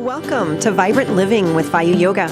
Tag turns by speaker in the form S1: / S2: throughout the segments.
S1: Welcome to Vibrant Living with Vayu Yoga.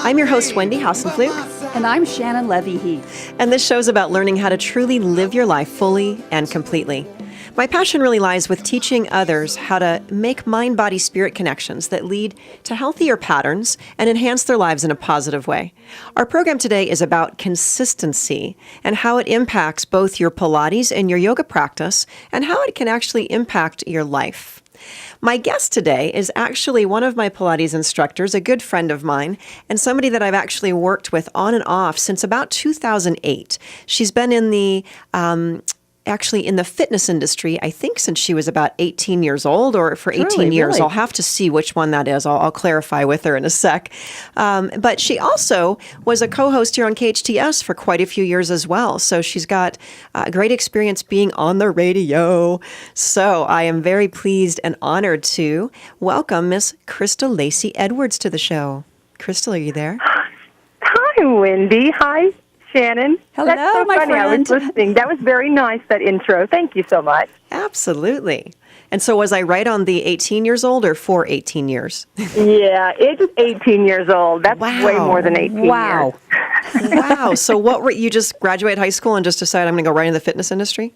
S1: I'm your host, Wendy Hassenpflug.
S2: And I'm Shannon Levy-heath.
S1: And this show's about learning how to truly live your life fully and completely. My passion really lies with teaching others how to make mind-body-spirit connections that lead to healthier patterns and enhance their lives in a positive way. Our program today is about consistency and how it impacts both your Pilates and your yoga practice and how it can actually impact your life. My guest today is actually one of my Pilates instructors, a good friend of mine, and somebody that I've actually worked with on and off since about 2008. She's been in the in the fitness industry, I think, since she was about 18 years old, or for 18 years.
S2: Really?
S1: I'll have to see which one that is. I'll clarify with her in a sec. But she also was a co-host here on KHTS for quite a few years as well. So she's got great experience being on the radio. So I am very pleased and honored to welcome Miss Crystal Lacy-Edwards to the show. Crystal, are you there?
S3: Hi, Wendy. Hi, Shannon.
S2: Hello,
S3: That's so
S2: my
S3: funny.
S2: friend.
S3: I was listening. That was very nice, that intro. Thank you so much.
S1: Absolutely. And so was I right on the 18 years old or for 18 years?
S3: Yeah, it's 18 years old. That's way more than 18 years.
S1: Wow. So what were you just graduated high school and just decided I'm going to go right into the fitness industry?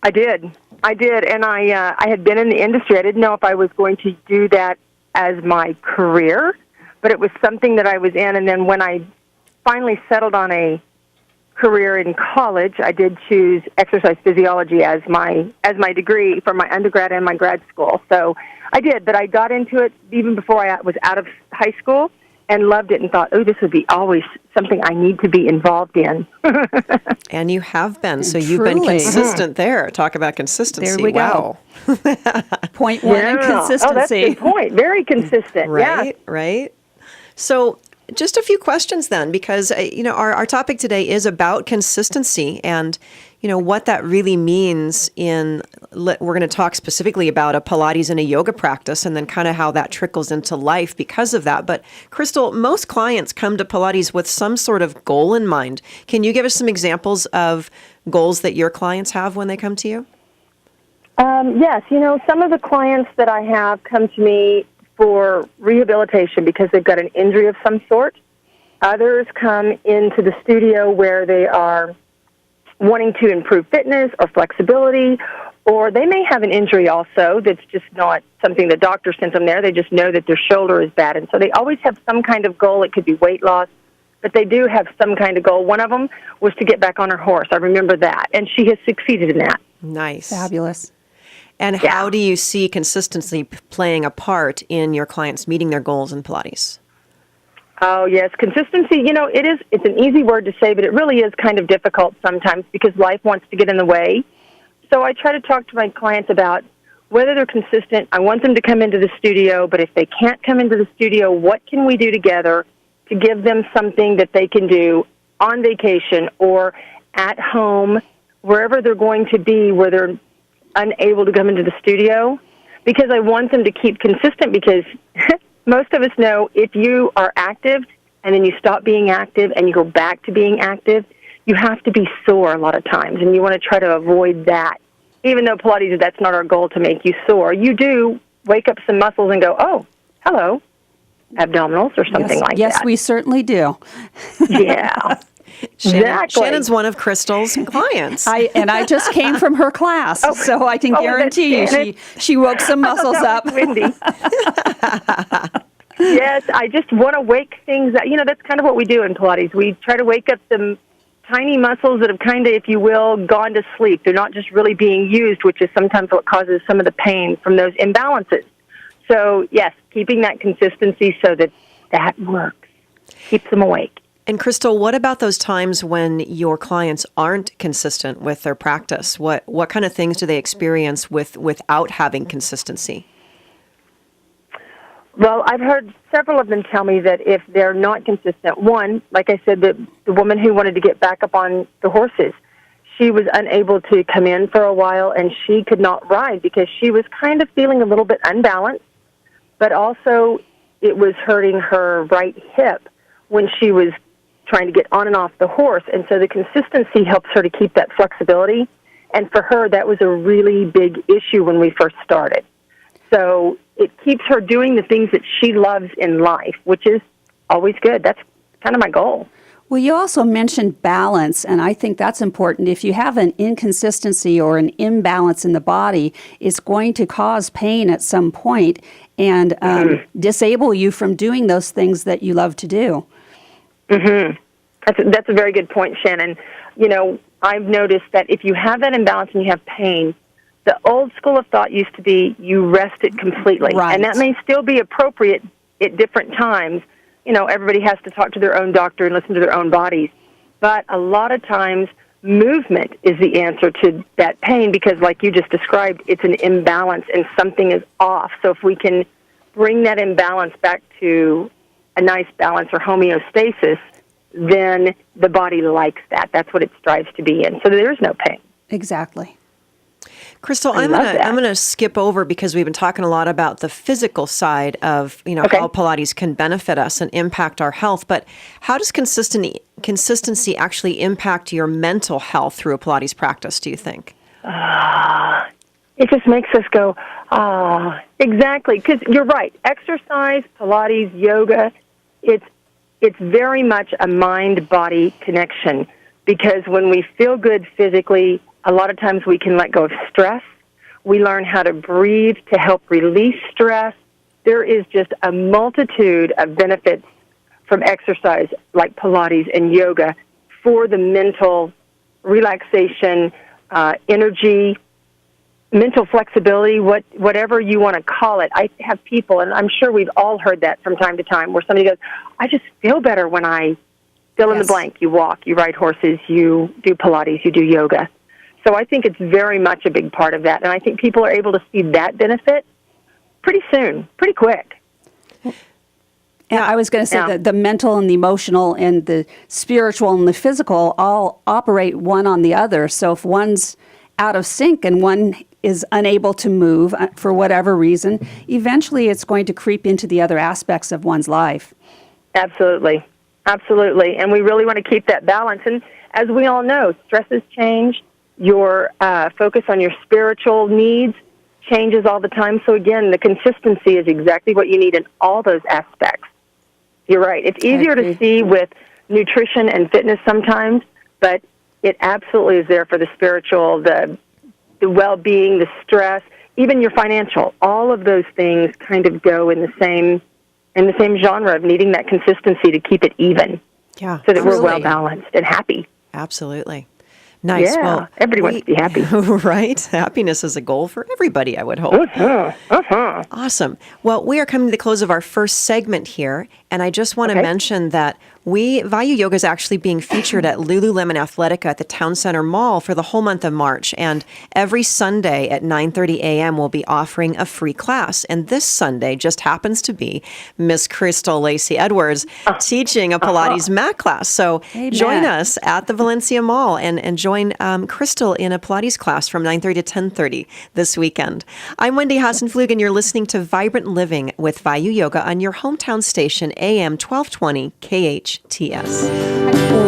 S3: I did. And I had been in the industry. I didn't know if I was going to do that as my career, but it was something that I was in. And then when I finally settled on a career in college, I did choose exercise physiology as my degree for my undergrad and my grad school. So I did, but I got into it even before I was out of high school and loved it and thought, oh, this would be always something I need to be involved in.
S1: And you have been. So you've
S2: Truly.
S1: been consistent there. Talk about consistency.
S2: There we go. Point one in consistency.
S3: Oh, that's a good point. Very consistent.
S1: Right, right. So just a few questions then, because, our topic today is about consistency and, what that really means we're going to talk specifically about a Pilates and a yoga practice and then kind of how that trickles into life because of that. But Crystal, most clients come to Pilates with some sort of goal in mind. Can you give us some examples of goals that your clients have when they come to you?
S3: Yes. Some of the clients that I have come to me for rehabilitation because they've got an injury of some sort. Others come into the studio where they are wanting to improve fitness or flexibility, or they may have an injury also that's just not something the doctor sent them there. They just know that their shoulder is bad, and so they always have some kind of goal. It could be weight loss, but they do have some kind of goal. One of them was to get back on her horse. I remember that, and she has succeeded in that.
S1: Nice.
S2: Fabulous.
S1: And how do you see consistency playing a part in your clients meeting their goals in Pilates?
S3: Oh, yes. Consistency, it's an easy word to say, but it really is kind of difficult sometimes because life wants to get in the way. So I try to talk to my clients about whether they're consistent. I want them to come into the studio, but if they can't come into the studio, what can we do together to give them something that they can do on vacation or at home, wherever they're going to be, where they're unable to come into the studio, because I want them to keep consistent, because most of us know if you are active and then you stop being active and you go back to being active, you have to be sore a lot of times, and you want to try to avoid that. Even though Pilates, that's not our goal to make you sore. You do wake up some muscles and go, oh, hello, abdominals or something like that.
S2: Yes, we certainly do.
S3: Yeah. Exactly.
S1: Shannon's one of Crystal's clients.
S2: I just came from her class, so I can guarantee you she woke some muscles up.
S3: Windy. Yes, I just want to wake things up. That's kind of what we do in Pilates. We try to wake up some tiny muscles that have kind of, if you will, gone to sleep. They're not just really being used, which is sometimes what causes some of the pain from those imbalances. So, yes, keeping that consistency so that works. Keeps them awake.
S1: And Crystal, what about those times when your clients aren't consistent with their practice? What kind of things do they experience without having consistency?
S3: Well, I've heard several of them tell me that if they're not consistent, one, like I said, the woman who wanted to get back up on the horses, she was unable to come in for a while, and she could not ride because she was kind of feeling a little bit unbalanced, but also it was hurting her right hip when she was trying to get on and off the horse. And so the consistency helps her to keep that flexibility. And for her, that was a really big issue when we first started. So it keeps her doing the things that she loves in life, which is always good. That's kind of my goal.
S2: Well, you also mentioned balance, and I think that's important. If you have an inconsistency or an imbalance in the body, it's going to cause pain at some point and disable you from doing those things that you love to do.
S3: Mm-hmm. That's a very good point, Shannon. You know, I've noticed that if you have that imbalance and you have pain, the old school of thought used to be you rest it completely.
S2: Right.
S3: And that may still be appropriate at different times. You know, everybody has to talk to their own doctor and listen to their own bodies. But a lot of times, movement is the answer to that pain because, like you just described, it's an imbalance and something is off. So if we can bring that imbalance back to a nice balance or homeostasis, then the body likes that. That's what it strives to be in. So there's no pain.
S2: Exactly.
S1: Crystal, I'm gonna skip over because we've been talking a lot about the physical side of how Pilates can benefit us and impact our health. But how does consistency actually impact your mental health through a Pilates practice? Do you think?
S3: It just makes us go, exactly. Because you're right. Exercise, Pilates, yoga, it's very much a mind-body connection. Because when we feel good physically, a lot of times we can let go of stress. We learn how to breathe to help release stress. There is just a multitude of benefits from exercise like Pilates and yoga for the mental relaxation, energy, mental flexibility, whatever you want to call it. I have people, and I'm sure we've all heard that from time to time, where somebody goes, I just feel better when I fill in the blank. You walk, you ride horses, you do Pilates, you do yoga. So I think it's very much a big part of that. And I think people are able to see that benefit pretty soon, pretty quick.
S2: Yeah, I was going to say that the mental and the emotional and the spiritual and the physical all operate one on the other. So if one's out of sync and one is unable to move for whatever reason, eventually it's going to creep into the other aspects of one's life.
S3: Absolutely. Absolutely. And we really want to keep that balance. And as we all know, stresses change. Your focus on your spiritual needs changes all the time. So again, the consistency is exactly what you need in all those aspects. You're right. It's easier to see with nutrition and fitness sometimes, but it absolutely is there for the spiritual, the well-being, the stress, even your financial. All of those things kind of go in the same genre of needing that consistency to keep it even.
S1: Yeah,
S3: so that we're well balanced and happy.
S1: Absolutely. Nice.
S3: Yeah,
S1: well,
S3: everybody wants to be happy.
S1: Right? Happiness is a goal for everybody, I would hope. Awesome. Well, we are coming to the close of our first segment here, and I just want to mention that Vayu Yoga is actually being featured at Lululemon Athletica at the Town Center Mall for the whole month of March. And every Sunday at 9:30 a.m. we'll be offering a free class. And this Sunday just happens to be Miss Crystal Lacy-Edwards teaching a Pilates mat class. So join us at the Valencia Mall and join Crystal in a Pilates class from 9:30 to 10:30 this weekend. I'm Wendy Hassenpflug, and you're listening to Vibrant Living with Vayu Yoga on your hometown station, AM 1220 KHTS.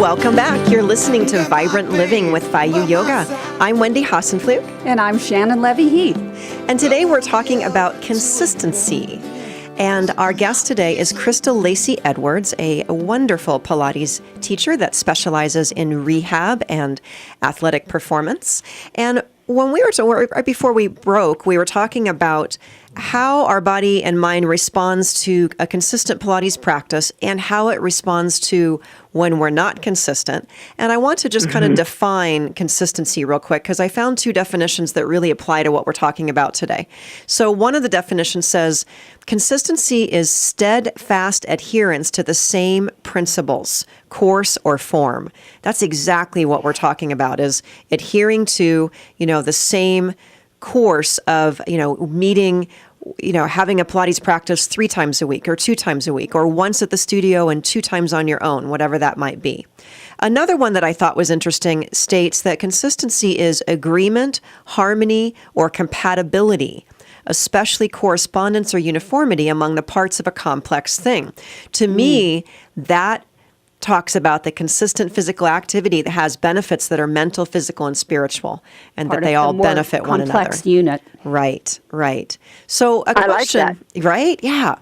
S1: Welcome back. You're listening to Vibrant Living with Vayu Yoga. I'm Wendy Hassenpflug.
S2: And I'm Shannon Levy-heath.
S1: And today we're talking about consistency. And our guest today is Crystal Lacy-Edwards, a wonderful Pilates teacher that specializes in rehab and athletic performance. And when right before we broke, we were talking about how our body and mind responds to a consistent Pilates practice and how it responds to when we're not consistent. And I want to just kind of define consistency real quick because I found two definitions that really apply to what we're talking about today. So one of the definitions says consistency is steadfast adherence to the same principles, course, or form. That's exactly what we're talking about, is adhering to, the same course of, meeting, having a Pilates practice 3 times a week or 2 times a week or once at the studio and 2 times on your own, whatever that might be. Another one that I thought was interesting states that consistency is agreement, harmony, or compatibility, especially correspondence or uniformity among the parts of a complex thing. To me, that talks about the consistent physical activity that has benefits that are mental, physical, and spiritual, and
S2: Part
S1: that they
S2: of the
S1: all
S2: more
S1: benefit one another.
S2: complex unit.
S1: Right, right. So a
S3: I like
S1: question, right? Yeah.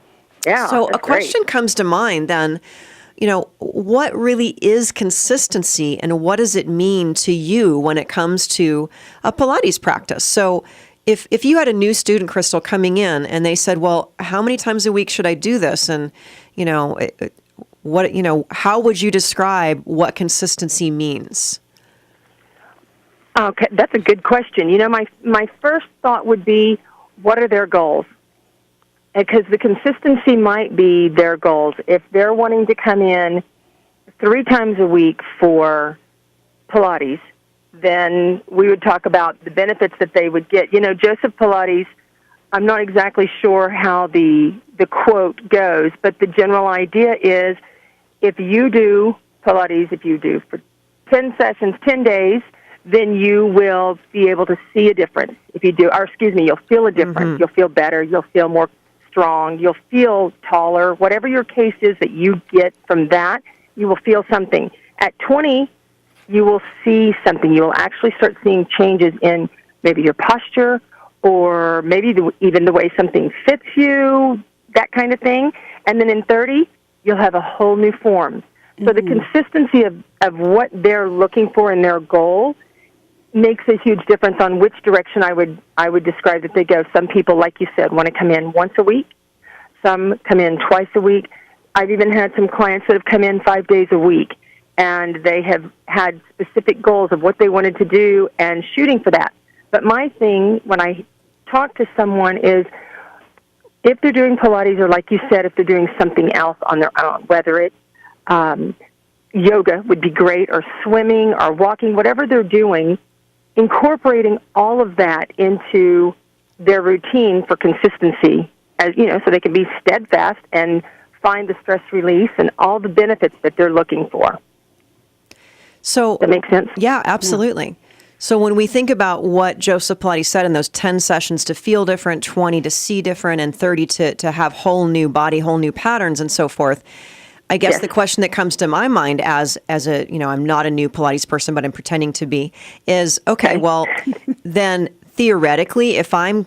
S3: Yeah,
S1: So a
S3: that's
S1: question
S3: great.
S1: comes to mind then, what really is consistency and what does it mean to you when it comes to a Pilates practice? So if you had a new student, Crystal, coming in and they said, well, how many times a week should I do this? And, how would you describe what consistency means?
S3: Okay, that's a good question. My first thought would be, what are their goals? Because the consistency might be their goals. If they're wanting to come in 3 times a week for Pilates, then we would talk about the benefits that they would get. Joseph Pilates, I'm not exactly sure how the quote goes, but the general idea is if you do Pilates, if you do for 10 sessions, 10 days, then you will be able to see a difference. If you do, you'll feel a difference.
S1: Mm-hmm.
S3: You'll feel better. You'll feel more strong. You'll feel taller. Whatever your case is that you get from that, you will feel something. At 20, you will see something. You will actually start seeing changes in maybe your posture or maybe even the way something fits you, that kind of thing. And then in 30, you'll have a whole new form. So the consistency of what they're looking for in their goal makes a huge difference on which direction I would describe that they go. Some people, like you said, want to come in once a week. Some come in twice a week. I've even had some clients that have come in 5 days a week, and they have had specific goals of what they wanted to do and shooting for that. But my thing when I talk to someone is if they're doing Pilates or, like you said, if they're doing something else on their own, whether it's yoga would be great, or swimming or walking, whatever they're doing, incorporating all of that into their routine for consistency, so they can be steadfast and find the stress release and all the benefits that they're looking for.
S1: So
S3: that makes sense?
S1: Yeah, absolutely. Yeah. So when we think about what Joseph Pilates said in those 10 sessions to feel different, 20 to see different, and 30 to have whole new body, whole new patterns and so forth, I guess
S3: Yes.
S1: the question that comes to my mind as a, I'm not a new Pilates person, but I'm pretending to be, is, okay, well, then theoretically, if I'm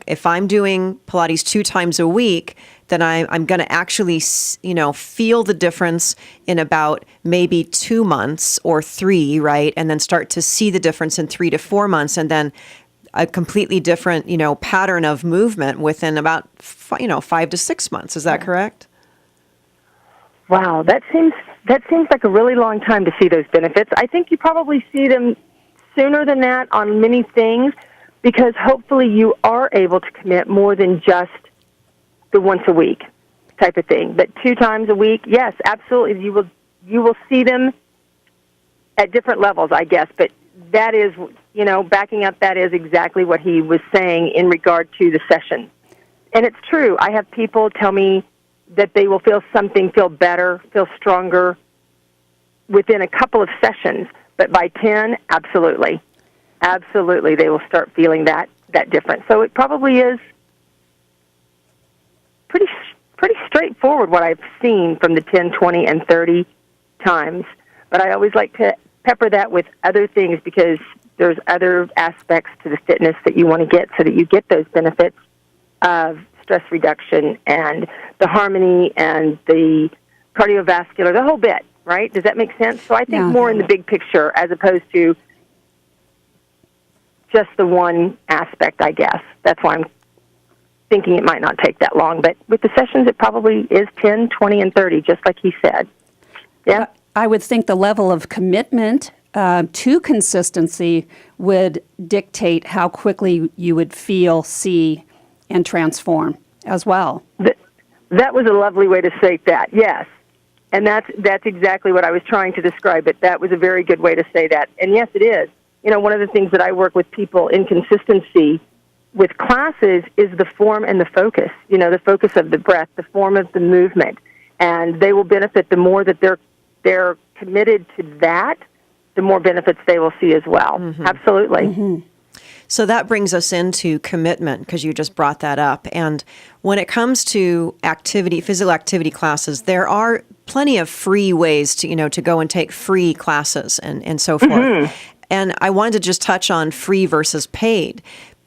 S1: doing Pilates 2 times a week, then I'm going to actually, feel the difference in about maybe 2 months or 3, right? And then start to see the difference in 3 to 4 months, and then a completely different, pattern of movement within about, 5 to 6 months. Is that correct?
S3: Wow, that seems like a really long time to see those benefits. I think you probably see them sooner than that on many things, because hopefully you are able to commit more than just the once a week type of thing. But 2 times a week, yes, absolutely, you will see them at different levels, I guess. But that is, backing up, that is exactly what he was saying in regard to the session. And it's true. I have people tell me that they will feel better, feel stronger within a couple of sessions. But by 10, absolutely, they will start feeling that difference. So it probably is pretty straightforward what I've seen from the 10, 20, and 30 times. But I always like to pepper that with other things, because there's other aspects to the fitness that you want to get so that you get those benefits of stress reduction and the harmony and the cardiovascular, the whole bit, right? Does that make sense? So I think more in the big picture as opposed to just the one aspect, I guess. That's why I'm thinking it might not take that long. But with the sessions, it probably is 10, 20, and 30, just like he said. Yeah?
S2: I would think the level of commitment to consistency would dictate how quickly you would feel, see, and transform as well.
S3: That was a lovely way to say that, yes. And that's exactly what I was trying to describe, but that was a very good way to say that. And yes, it is. One of the things that I work with people in consistency with classes is the form and the focus, the focus of the breath, the form of the movement. And they will benefit the more that they're committed to that, the more benefits they will see as well. Mm-hmm. Absolutely. Mm-hmm.
S1: So that brings us into commitment, because you just brought that up. And when it comes to physical activity classes, there are plenty of free ways to go and take free classes and so forth. And I wanted to just touch on free versus paid,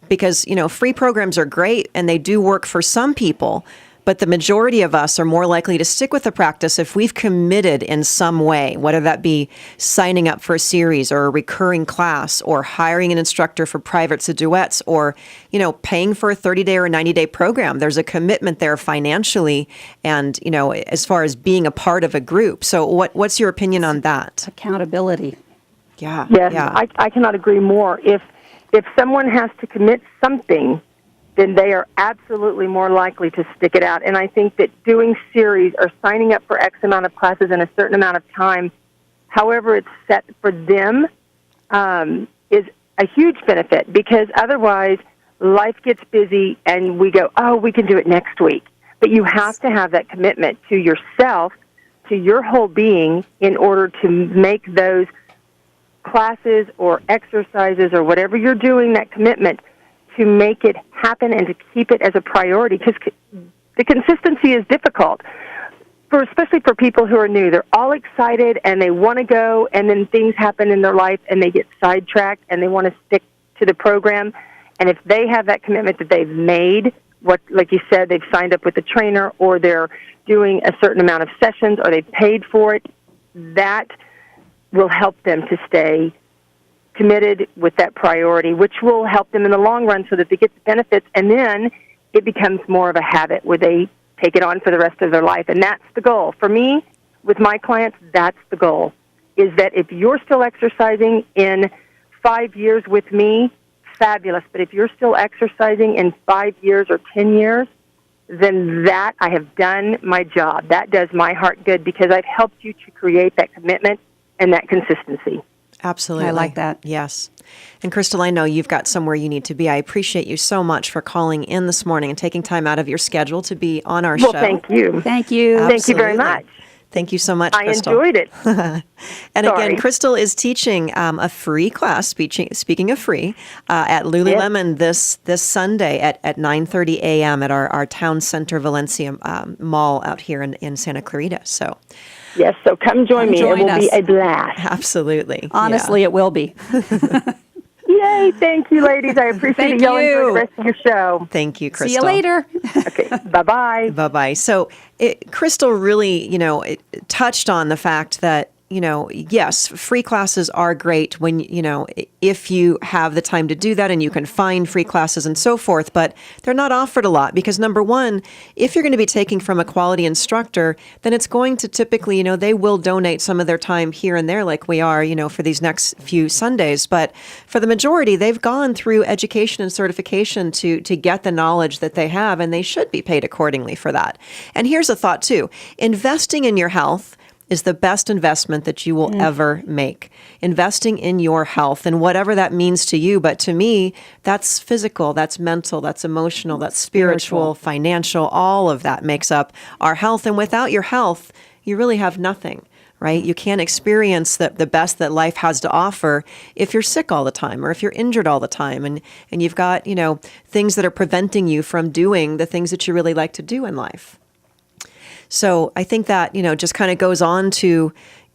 S1: because, free programs are great and they do work for some people. But the majority of us are more likely to stick with the practice if we've committed in some way, whether that be signing up for a series or a recurring class, or hiring an instructor for privates or duets, or, paying for a 30-day or a 90-day program. There's a commitment there financially and, as far as being a part of a group. So what's your opinion on that?
S2: Accountability.
S1: Yeah.
S3: Yes,
S1: Yeah.
S3: I cannot agree more. If someone has to commit something, then they are absolutely more likely to stick it out. And I think that doing series or signing up for X amount of classes in a certain amount of time, however it's set for them, is a huge benefit, because otherwise life gets busy and we go, oh, we can do it next week. But you have to have that commitment to yourself, to your whole being, in order to make those classes or exercises or whatever you're doing, that commitment, to make it happen and to keep it as a priority, because the consistency is difficult, especially for people who are new. They're all excited and they want to go, and then things happen in their life and they get sidetracked and they want to stick to the program. And if they have that commitment that they've made, like you said, they've signed up with a trainer, or they're doing a certain amount of sessions, or they've paid for it, that will help them to stay committed with that priority, which will help them in the long run so that they get the benefits, and then it becomes more of a habit where they take it on for the rest of their life. And that's the goal. For me, with my clients, that's the goal, is that if you're still exercising in 5 years with me, fabulous. But if you're still exercising in 5 years or 10 years, then that I have done my job. That does my heart good, because I've helped you to create that commitment and that consistency.
S1: Absolutely.
S2: I like that.
S1: Yes. And Crystal, I know you've got somewhere you need to be. I appreciate you so much for calling in this morning and taking time out of your schedule to be on our show.
S3: Well, thank you.
S2: Thank you.
S1: Absolutely.
S3: Thank you very much.
S1: Thank you so much,
S3: I
S1: Crystal.
S3: enjoyed it.
S1: And
S3: Sorry.
S1: again, Crystal is teaching a free class, speaking of free, at Lululemon this Sunday at 9:30 a.m. at our Town Center Valencia Mall out here in Santa Clarita. So,
S3: Yes, so come join me. It
S2: join
S3: will be
S2: us.
S3: a blast.
S1: absolutely.
S2: Honestly, it will be.
S3: Yay, thank you, ladies. I appreciate
S2: Thank
S3: it. Y'all enjoy
S2: you.
S3: the rest of your show.
S1: Thank you, Crystal.
S2: See you later.
S3: Okay, bye-bye.
S1: Bye-bye. So Crystal really, it touched on the fact that, yes, free classes are great when, if you have the time to do that and you can find free classes and so forth, but they're not offered a lot because, number one, if you're going to be taking from a quality instructor, then it's going to typically, they will donate some of their time here and there like we are, for these next few Sundays. But for the majority, they've gone through education and certification to get the knowledge that they have, and they should be paid accordingly for that. And here's a thought, too. Investing in your health is the best investment that you will ever make. Investing in your health and whatever that means to you. But to me, that's physical, that's mental, that's emotional, that's spiritual, financial, all of that makes up our health. And without your health, you really have nothing, right? You can't experience the best that life has to offer if you're sick all the time or if you're injured all the time and you've got, things that are preventing you from doing the things that you really like to do in life. So I think that, just kind of goes on to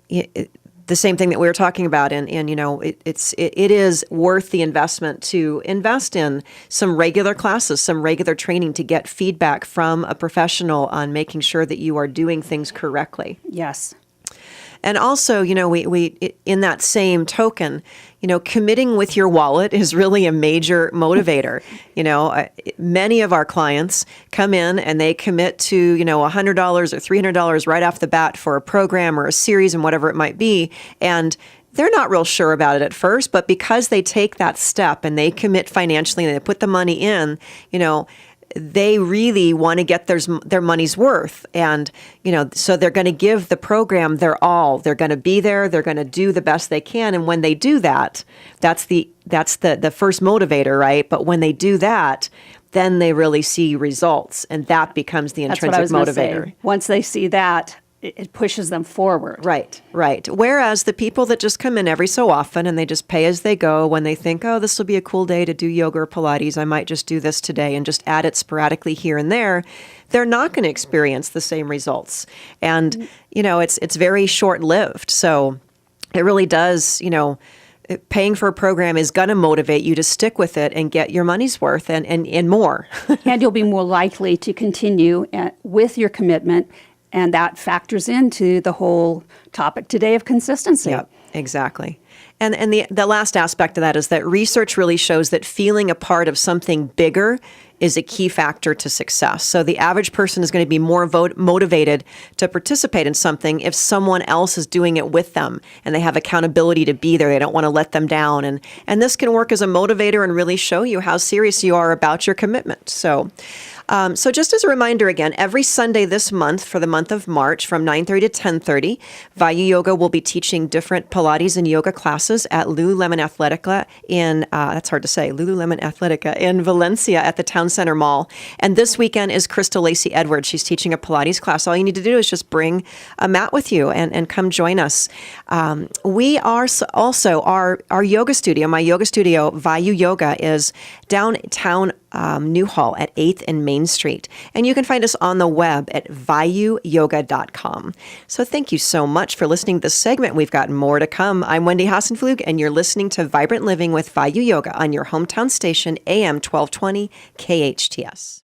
S1: the same thing that we were talking about. And it is worth the investment to invest in some regular classes, some regular training to get feedback from a professional on making sure that you are doing things correctly.
S2: Yes.
S1: And also, we in that same token, committing with your wallet is really a major motivator. Many of our clients come in and they commit to, $100 or $300 right off the bat for a program or a series and whatever it might be. And they're not real sure about it at first, but because they take that step and they commit financially and they put the money in, they really want to get their money's worth. And, so they're going to give the program their all. They're going to be there. They're going to do the best they can. And when they do that, that's the first motivator, right? But when they do that, then they really see results. And that becomes the
S2: That's what
S1: intrinsic
S2: I was gonna
S1: motivator.
S2: say. Once they see that, it pushes them forward.
S1: Right, right. Whereas the people that just come in every so often and they just pay as they go, when they think, oh, this will be a cool day to do yoga or Pilates, I might just do this today and just add it sporadically here and there, they're not going to experience the same results. And, it's very short-lived. So it really does, paying for a program is going to motivate you to stick with it and get your money's worth and more.
S2: And you'll be more likely to continue with your commitment, and that factors into the whole topic today of consistency.
S1: Yeah, exactly. And the last aspect of that is that research really shows that feeling a part of something bigger is a key factor to success. So the average person is going to be more motivated to participate in something if someone else is doing it with them and they have accountability to be there. They don't want to let them down. And this can work as a motivator and really show you how serious you are about your commitment. So just as a reminder again, every Sunday this month for the month of March from 9:30 to 10:30, Vayu Yoga will be teaching different Pilates and yoga classes at Lululemon Athletica Lululemon Athletica in Valencia at the Town Center Mall. And this weekend is Crystal Lacy-Edwards. She's teaching a Pilates class. All you need to do is just bring a mat with you and come join us. We are also, our yoga studio, my yoga studio, Vayu Yoga, is downtown Newhall at 8th and Main Street. And you can find us on the web at vayuyoga.com. So thank you so much for listening to this segment. We've got more to come. I'm Wendy Hassenpflug, and you're listening to Vibrant Living with Vayu Yoga on your hometown station, AM 1220 KHTS.